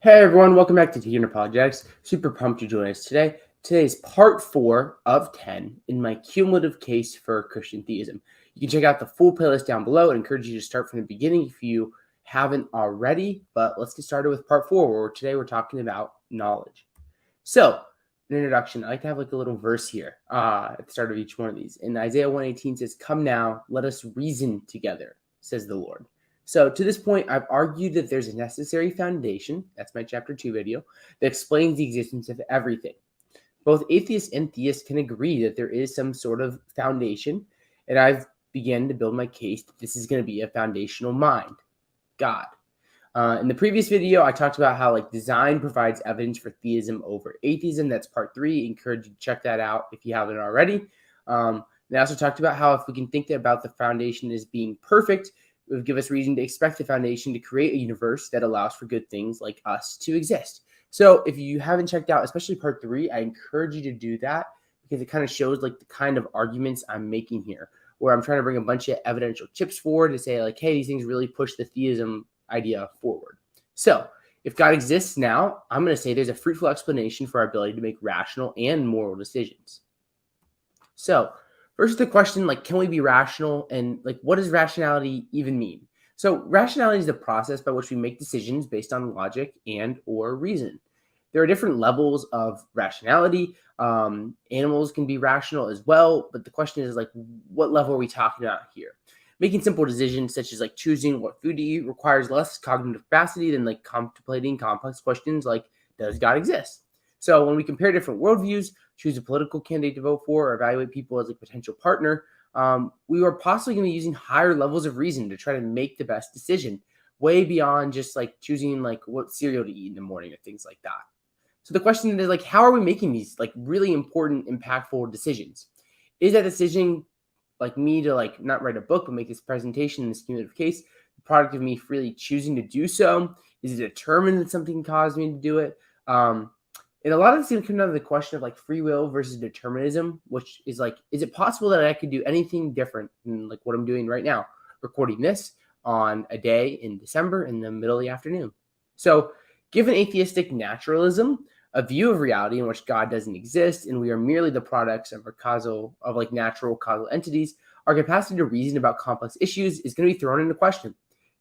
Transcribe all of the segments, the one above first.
Hey everyone, welcome back to Apologetics. Super pumped to join us today. Today's part 4 of 10 in my cumulative case for Christian Theism. You can check out the full playlist down below. I encourage you to start from the beginning if you haven't already. But let's get started with part 4, where today we're talking about knowledge. So, an introduction, I like to have like a little verse here at the start of each one of these. And Isaiah 1:18 says, "Come now, let us reason together, says the Lord." So to this point, I've argued that there's a necessary foundation, that's my chapter 2 video, that explains the existence of everything. Both atheists and theists can agree that there is some sort of foundation, and I've begun to build my case that this is going to be a foundational mind, God. In the previous video, I talked about how design provides evidence for theism over atheism. That's part 3. Encourage you to check that out if you haven't already. And I also talked about how if we can think about the foundation as being perfect, it would give us reason to expect the foundation to create a universe that allows for good things like us to exist. So if you haven't checked out, especially part 3, I encourage you to do that because it kind of shows the kind of arguments I'm making here, where I'm trying to bring a bunch of evidential chips forward to say hey, these things really push the theism idea forward. So if God exists now, I'm going to say there's a fruitful explanation for our ability to make rational and moral decisions. So first, the question, can we be rational? And what does rationality even mean? So rationality is the process by which we make decisions based on logic and or reason. There are different levels of rationality. Animals can be rational as well. But the question is, what level are we talking about here? Making simple decisions such as choosing what food to eat requires less cognitive capacity than contemplating complex questions like, does God exist? So when we compare different worldviews, choose a political candidate to vote for, or evaluate people as a potential partner, we are possibly going to be using higher levels of reason to try to make the best decision, way beyond just choosing what cereal to eat in the morning or things like that. So the question is how are we making these really important, impactful decisions? Is that decision me to not write a book but make this presentation in this cumulative case the product of me freely choosing to do so? Is it determined that something caused me to do it? And a lot of it's going to come down to the question of free will versus determinism, which is is it possible that I could do anything different than what I'm doing right now, recording this on a day in December in the middle of the afternoon? So given atheistic naturalism, a view of reality in which God doesn't exist and we are merely the products of natural causal entities, our capacity to reason about complex issues is going to be thrown into question.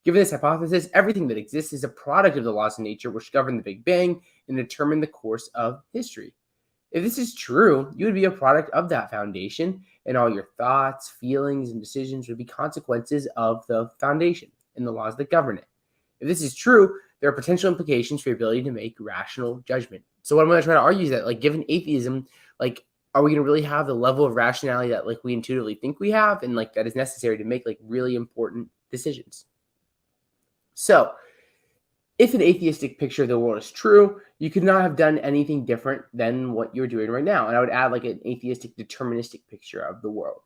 Given this hypothesis, everything that exists is a product of the laws of nature which govern the Big Bang and determine the course of history. If this is true, you would be a product of that foundation, and all your thoughts, feelings, and decisions would be consequences of the foundation and the laws that govern it. If this is true, there are potential implications for your ability to make rational judgment. So what I'm going to try to argue is that, given atheism, are we going to really have the level of rationality that we intuitively think we have, and that is necessary to make really important decisions? So if an atheistic picture of the world is true, you could not have done anything different than what you're doing right now. And I would add an atheistic deterministic picture of the world.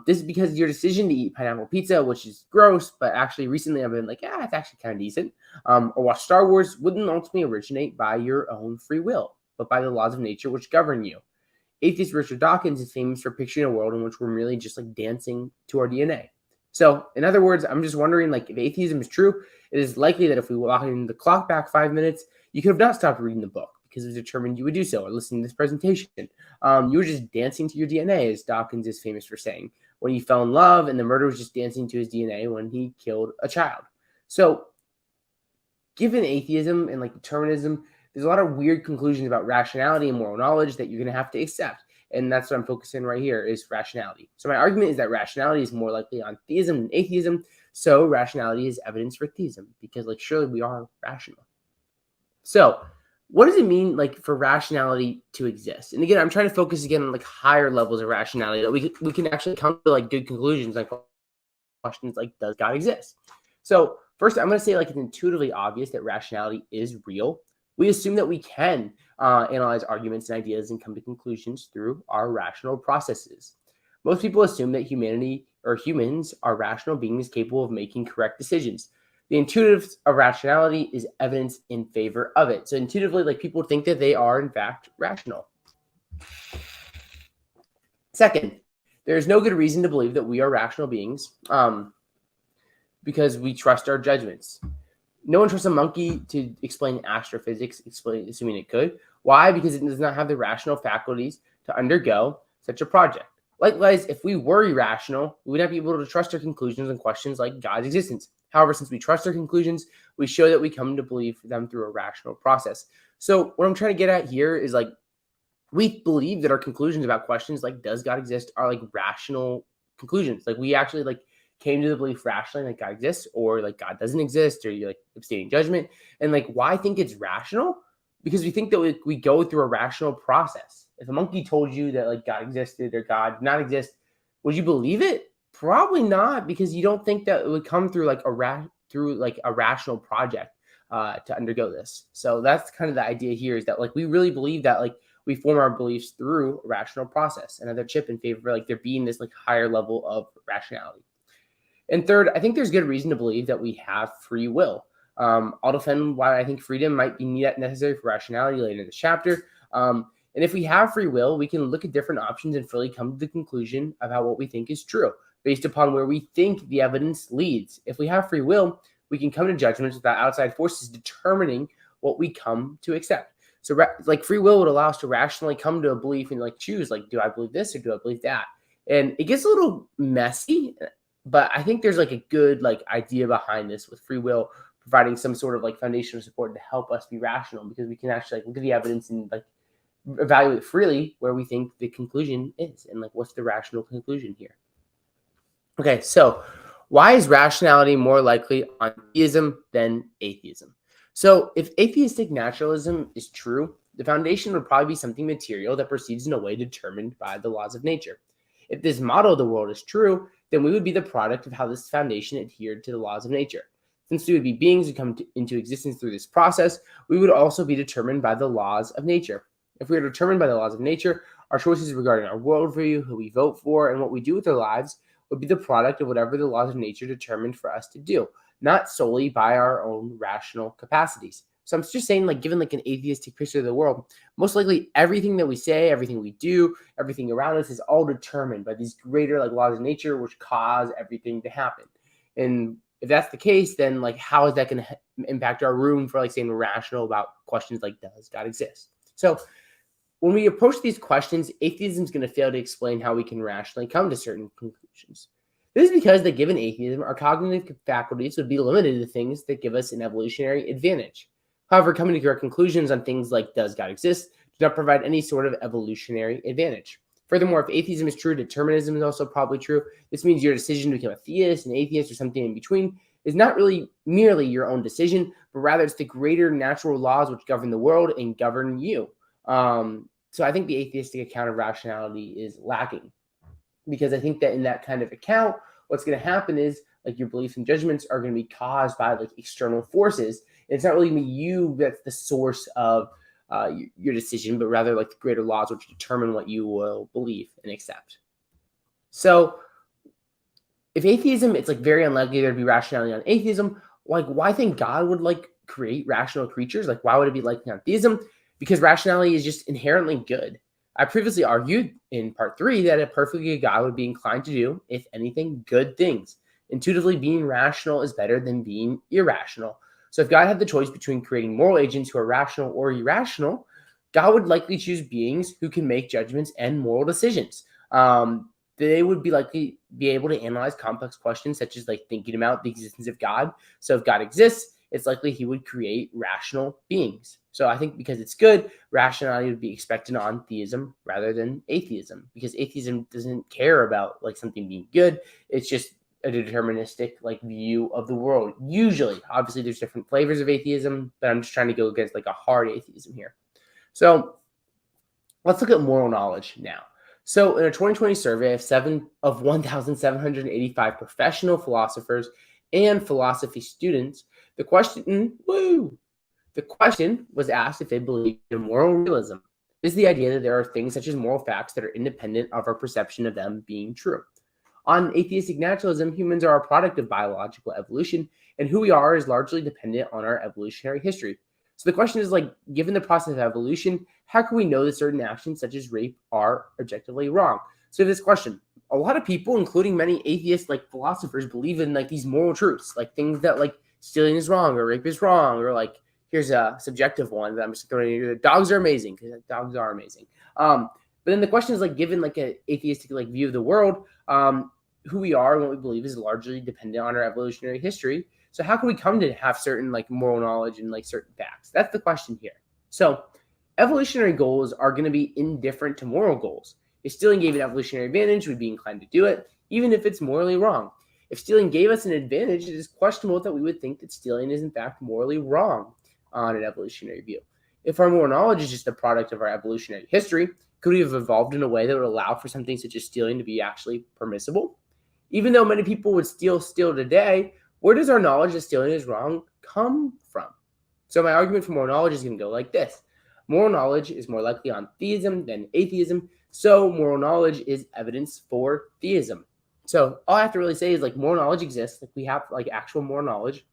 This is because your decision to eat pineapple pizza, which is gross, but actually recently I've been it's actually kind of decent, or watch Star Wars, wouldn't ultimately originate by your own free will, but by the laws of nature which govern you. Atheist Richard Dawkins is famous for picturing a world in which we're merely just dancing to our DNA. So in other words, I'm just wondering if atheism is true, it is likely that if we walk the clock back 5 minutes, you could have not stopped reading the book because it was determined you would do so, or listening to this presentation. You were just dancing to your DNA, as Dawkins is famous for saying, when he fell in love, and the murderer was just dancing to his DNA when he killed a child. So given atheism and determinism, there's a lot of weird conclusions about rationality and moral knowledge that you're going to have to accept. And that's what I'm focusing right here is rationality. So my argument is that rationality is more likely on theism than atheism. So rationality is evidence for theism because surely we are rational. So what does it mean for rationality to exist? And again, I'm trying to focus again on higher levels of rationality that we can actually come to good conclusions questions does God exist? So first, I'm going to say it's intuitively obvious that rationality is real. We assume that we can analyze arguments and ideas and come to conclusions through our rational processes. Most people assume that humans are rational beings capable of making correct decisions. The intuitive of rationality is evidence in favor of it. So intuitively, people think that they are in fact rational. Second, there is no good reason to believe that we are rational beings because we trust our judgments. No one trusts a monkey to explain astrophysics, assuming it could. Why? Because it does not have the rational faculties to undergo such a project. Likewise, if we were irrational, we would not be able to trust our conclusions on questions like God's existence. However, since we trust our conclusions, we show that we come to believe them through a rational process. So what I'm trying to get at here is like, we believe that our conclusions about questions like does God exist are like rational conclusions. Like we actually like came to the belief rationally like God exists, or like God doesn't exist, or you're like abstaining judgment. And like why I think it's rational? Because we think that we go through a rational process. If a monkey told you that like God existed or God did not exist, would you believe it? Probably not, because you don't think that it would come through like a rational project to undergo this. So that's kind of the idea here, is that like we really believe that like we form our beliefs through a rational process. Another chip in favor of like there being this like higher level of rationality. And third, I think there's good reason to believe that we have free will. I'll defend why I think freedom might be necessary for rationality later in this chapter. And if we have free will, we can look at different options and fully come to the conclusion about what we think is true, based upon where we think the evidence leads. If we have free will, we can come to judgments without outside forces determining what we come to accept. So like free will would allow us to rationally come to a belief and like choose, like, do I believe this or do I believe that? And it gets a little messy, but I think there's like a good like idea behind this, with free will providing some sort of like foundational support to help us be rational, because we can actually like look at the evidence and like evaluate freely where we think the conclusion is, and like what's the rational conclusion here. Okay, so why is rationality more likely on theism than atheism? So if atheistic naturalism is true, the foundation would probably be something material that proceeds in a way determined by the laws of nature. If this model of the world is true, then we would be the product of how this foundation adhered to the laws of nature. Since we would be beings who come into existence through this process, we would also be determined by the laws of nature. If we are determined by the laws of nature, our choices regarding our worldview, who we vote for, and what we do with our lives would be the product of whatever the laws of nature determined for us to do, not solely by our own rational capacities. So I'm just saying, like, given like an atheistic picture of the world, most likely everything that we say, everything we do, everything around us is all determined by these greater like laws of nature, which cause everything to happen. And if that's the case, then like how is that going to impact our room for like saying rational about questions like does God exist? So when we approach these questions, atheism is going to fail to explain how we can rationally come to certain conclusions. This is because that given atheism, our cognitive faculties would be limited to things that give us an evolutionary advantage. However, coming to our conclusions on things like does God exist do not provide any sort of evolutionary advantage. Furthermore, if atheism is true, determinism is also probably true. This means your decision to become a theist, an atheist, or something in between is not really merely your own decision, but rather it's the greater natural laws which govern the world and govern you. So I think the atheistic account of rationality is lacking, because I think that in that kind of account, what's going to happen is like your beliefs and judgments are going to be caused by like external forces. It's not really you that's the source of your decision, but rather like the greater laws which determine what you will believe and accept. So if atheism, it's like very unlikely there to be rationality on atheism. Like, why think God would like create rational creatures? Like, why would it be likely on theism? Because rationality is just inherently good. I previously argued in part 3 that a perfectly good God would be inclined to do, if anything, good things. Intuitively, being rational is better than being irrational. So if God had the choice between creating moral agents who are rational or irrational, God would likely choose beings who can make judgments and moral decisions. They would be likely be able to analyze complex questions, such as like thinking about the existence of God. So if God exists, it's likely he would create rational beings. So I think because it's good, rationality would be expected on theism rather than atheism, because atheism doesn't care about like something being good. It's just a deterministic like view of the world. Usually, obviously there's different flavors of atheism, but I'm just trying to go against like a hard atheism here. So let's look at moral knowledge now. So in a 2020 survey of 1,785 professional philosophers and philosophy students, the question was asked if they believe in moral realism. This is the idea that there are things such as moral facts that are independent of our perception of them being true. On atheistic naturalism, humans are a product of biological evolution, and who we are is largely dependent on our evolutionary history. So the question is, like, given the process of evolution, how can we know that certain actions such as rape are objectively wrong? So this question, a lot of people, including many atheist like philosophers, believe in like these moral truths, like things that like stealing is wrong or rape is wrong, or like here's a subjective one that I'm just throwing in here. Dogs are amazing because dogs are amazing. But then the question is like, given like an atheistic like view of the world, who we are and what we believe is largely dependent on our evolutionary history. So how can we come to have certain like moral knowledge and like certain facts? That's the question here. So evolutionary goals are going to be indifferent to moral goals. If stealing gave an evolutionary advantage, we'd be inclined to do it, even if it's morally wrong. If stealing gave us an advantage, it is questionable that we would think that stealing is in fact morally wrong on an evolutionary view. If our moral knowledge is just a product of our evolutionary history, could we have evolved in a way that would allow for something such as stealing to be actually permissible? Even though many people would steal today, where does our knowledge that stealing is wrong come from? So my argument for moral knowledge is going to go like this. Moral knowledge is more likely on theism than atheism, so moral knowledge is evidence for theism. So all I have to really say is like moral knowledge exists, like we have like actual moral knowledge,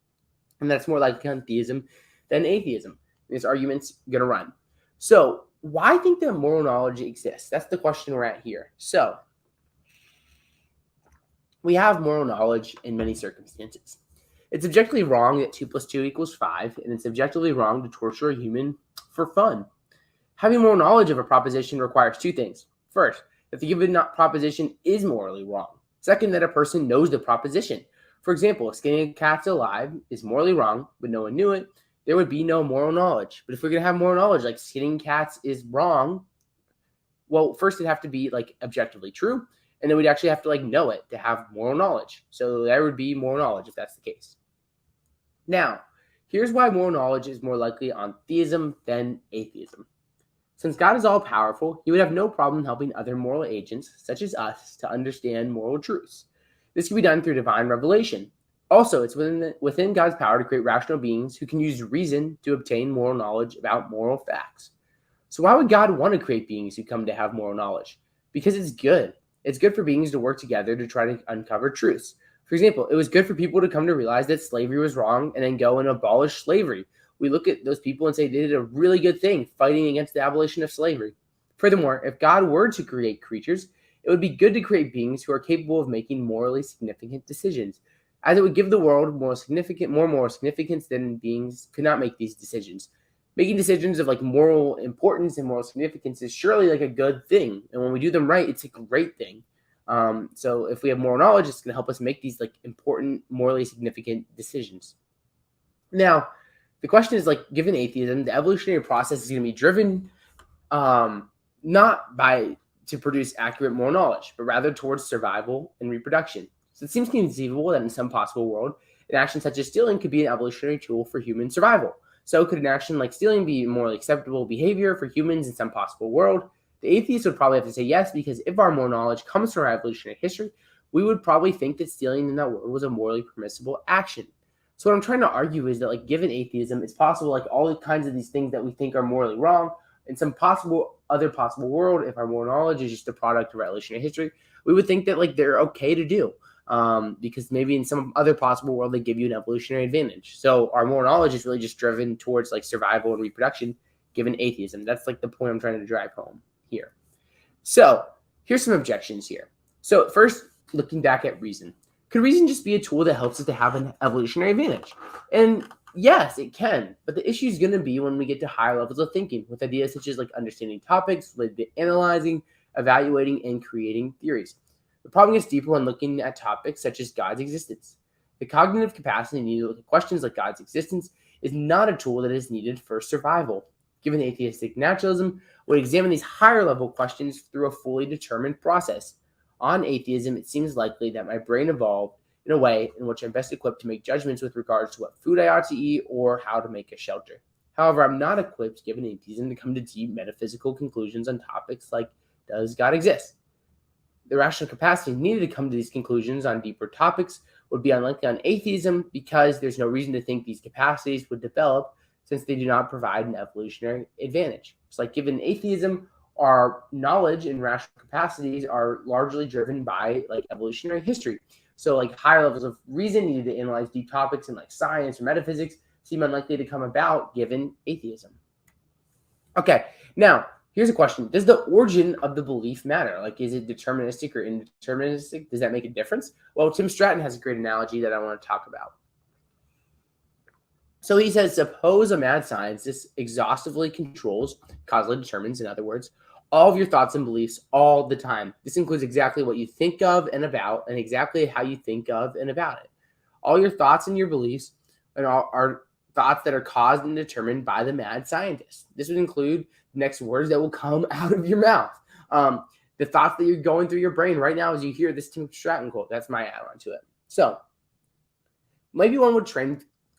and that's more likely on theism than atheism. This argument's going to run. So why think that moral knowledge exists? That's the question we're at here. So we have moral knowledge in many circumstances. It's objectively wrong that 2 + 2 = 5, and it's objectively wrong to torture a human for fun. Having moral knowledge of a proposition requires two things. First, that the given proposition is morally wrong. Second, that a person knows the proposition. For example, if skinning a cat's alive is morally wrong, but no one knew it, there would be no moral knowledge. But if we're going to have moral knowledge, like skinning cats is wrong, well, first it'd have to be like objectively true, and then we'd actually have to like know it to have moral knowledge. So there would be moral knowledge if that's the case. Now, here's why moral knowledge is more likely on theism than atheism. Since God is all-powerful, he would have no problem helping other moral agents, such as us, to understand moral truths. This can be done through divine revelation. Also, it's within God's power to create rational beings who can use reason to obtain moral knowledge about moral facts. So why would God want to create beings who come to have moral knowledge? Because it's good. It's good for beings to work together to try to uncover truths. For example, it was good for people to come to realize that slavery was wrong and then go and abolish slavery. We look at those people and say they did a really good thing fighting against the abolition of slavery. Furthermore, if God were to create creatures, it would be good to create beings who are capable of making morally significant decisions, as it would give the world more moral significance than beings could not make these decisions. Making decisions of like moral importance and moral significance is surely like a good thing. And when we do them right, it's a great thing. So if we have moral knowledge, it's going to help us make these like important, morally significant decisions. Now, the question is like, given atheism, the evolutionary process is going to be driven not to produce accurate moral knowledge, but rather towards survival and reproduction. So it seems conceivable that in some possible world, an action such as stealing could be an evolutionary tool for human survival. So could an action like stealing be morally acceptable behavior for humans in some possible world? The atheist would probably have to say yes, because if our moral knowledge comes from our evolutionary history, we would probably think that stealing in that world was a morally permissible action. So what I'm trying to argue is that like given atheism, it's possible like all the kinds of these things that we think are morally wrong in some other possible world, if our moral knowledge is just a product of our evolutionary history, we would think that like they're okay to do. Because maybe in some other possible world, they give you an evolutionary advantage. So our moral knowledge is really just driven towards like survival and reproduction, given atheism. That's like the point I'm trying to drive home here. So here's some objections here. So first, looking back at reason. Could reason just be a tool that helps us to have an evolutionary advantage? And yes, it can. But the issue is going to be when we get to higher levels of thinking with ideas such as like understanding topics, related to analyzing, evaluating, and creating theories. The problem gets deeper when looking at topics such as God's existence. The cognitive capacity needed to look at questions like God's existence is not a tool that is needed for survival. Given atheistic naturalism, would examine these higher level questions through a fully determined process. On atheism, it seems likely that my brain evolved in a way in which I'm best equipped to make judgments with regards to what food I ought to eat or how to make a shelter. However, I'm not equipped, given atheism, to come to deep metaphysical conclusions on topics like, does God exist? The rational capacity needed to come to these conclusions on deeper topics would be unlikely on atheism because there's no reason to think these capacities would develop since they do not provide an evolutionary advantage. It's like given atheism, our knowledge and rational capacities are largely driven by like evolutionary history. So like higher levels of reason needed to analyze deep topics in like science or metaphysics seem unlikely to come about given atheism. Okay, now here's a question. Does the origin of the belief matter? Like, is it deterministic or indeterministic? Does that make a difference? Well, Tim Stratton has a great analogy that I want to talk about. So he says, suppose a mad scientist exhaustively controls, causally determines, in other words, all of your thoughts and beliefs all the time. This includes exactly what you think of and about, and exactly how you think of and about it. All your thoughts and your beliefs are thoughts that are caused and determined by the mad scientist. This would include the next words that will come out of your mouth. The thoughts that you're going through your brain right now as you hear this Tim Stratton quote. That's my add-on to it. So maybe one would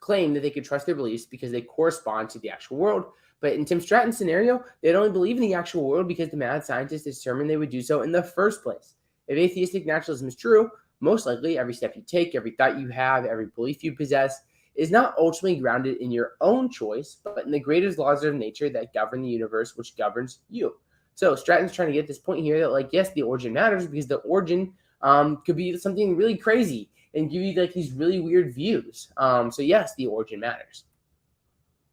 claim that they could trust their beliefs because they correspond to the actual world. But in Tim Stratton's scenario, they'd only believe in the actual world because the mad scientist determined they would do so in the first place. If atheistic naturalism is true, most likely every step you take, every thought you have, every belief you possess is not ultimately grounded in your own choice, but in the greatest laws of nature that govern the universe, which governs you. So Stratton's trying to get this point here that, like, yes, the origin matters because the origin could be something really crazy and give you like these really weird views. So yes, the origin matters.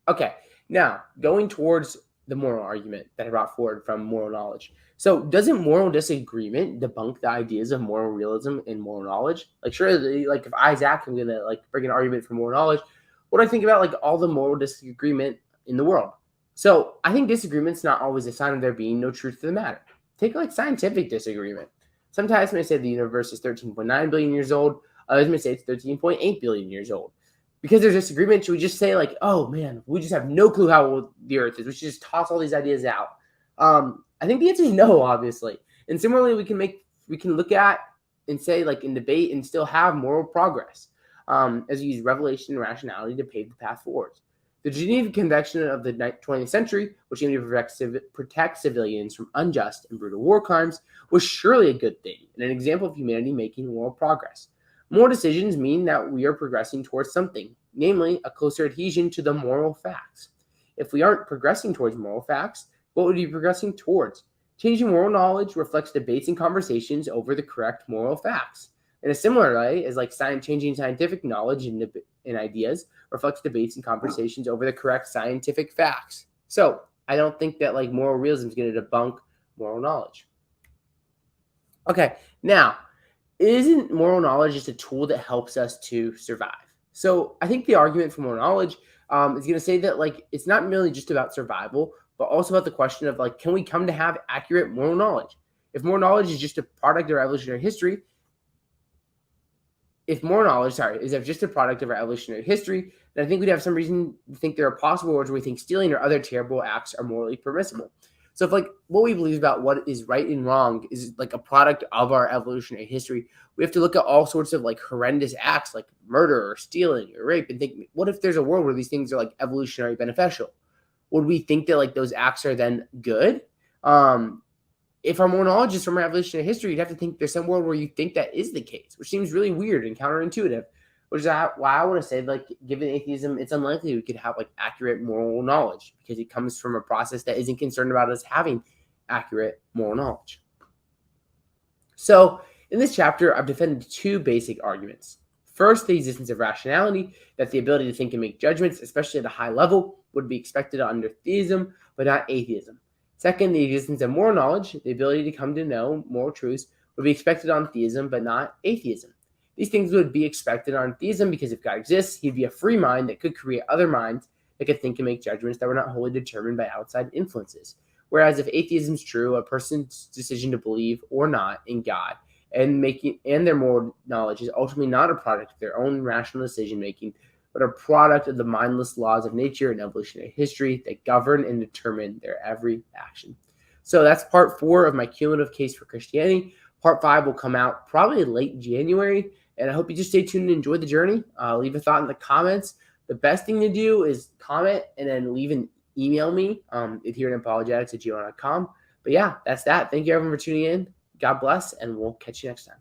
Okay, now going towards the moral argument that I brought forward from moral knowledge. So doesn't moral disagreement debunk the ideas of moral realism and moral knowledge? Like, surely, like if Isaac, I'm gonna like bring an argument for moral knowledge, what do I think about like all the moral disagreement in the world? So I think disagreement's not always a sign of there being no truth to the matter. Take like scientific disagreement. Sometimes may say the universe is 13.9 billion years old. Others may say it's 13.8 billion years old. Because there's disagreement, should we just say like, oh man, we just have no clue how old the Earth is. We should just toss all these ideas out. I think the answer is no, obviously. And similarly, we can look at and say like in debate and still have moral progress as we use revelation and rationality to pave the path forward. The Geneva Convention of the 20th century, which aimed to protect civilians from unjust and brutal war crimes, was surely a good thing and an example of humanity making moral progress. Moral decisions mean that we are progressing towards something, namely a closer adhesion to the moral facts. If we aren't progressing towards moral facts, what would we be progressing towards? Changing moral knowledge reflects debates and conversations over the correct moral facts. In a similar way, as like changing scientific knowledge and ideas reflects debates and conversations over the correct scientific facts. So I don't think that like moral realism is going to debunk moral knowledge. Okay, now, isn't moral knowledge just a tool that helps us to survive? So I think the argument for moral knowledge is going to say that like it's not merely just about survival, but also about the question of like, can we come to have accurate moral knowledge? If moral knowledge is just a product of evolutionary history, is just a product of our evolutionary history, then I think we'd have some reason to think there are possible worlds where we think stealing or other terrible acts are morally permissible. So if like what we believe about what is right and wrong is like a product of our evolutionary history, we have to look at all sorts of like horrendous acts like murder or stealing or rape and think, what if there's a world where these things are like evolutionary beneficial? Would we think that like those acts are then good? If our moral knowledge is from our evolutionary history, you'd have to think there's some world where you think that is the case, which seems really weird and counterintuitive, which is why I want to say, like, given atheism, it's unlikely we could have like accurate moral knowledge because it comes from a process that isn't concerned about us having accurate moral knowledge. So in this chapter, I've defended two basic arguments. First, the existence of rationality, that the ability to think and make judgments, especially at a high level, would be expected under theism, but not atheism. Second, the existence of moral knowledge, the ability to come to know moral truths, would be expected on theism, but not atheism. These things would be expected on theism because if God exists, he'd be a free mind that could create other minds that could think and make judgments that were not wholly determined by outside influences. Whereas if atheism is true, a person's decision to believe or not in God and their moral knowledge is ultimately not a product of their own rational decision making, but a product of the mindless laws of nature and evolutionary history that govern and determine their every action. So that's part 4 of my cumulative case for Christianity. Part 5 will come out probably late January, and I hope you just stay tuned and enjoy the journey. Leave a thought in the comments. The best thing to do is comment and then email me here at apologetics@gmail.com. But yeah, that's that. Thank you everyone for tuning in. God bless, and we'll catch you next time.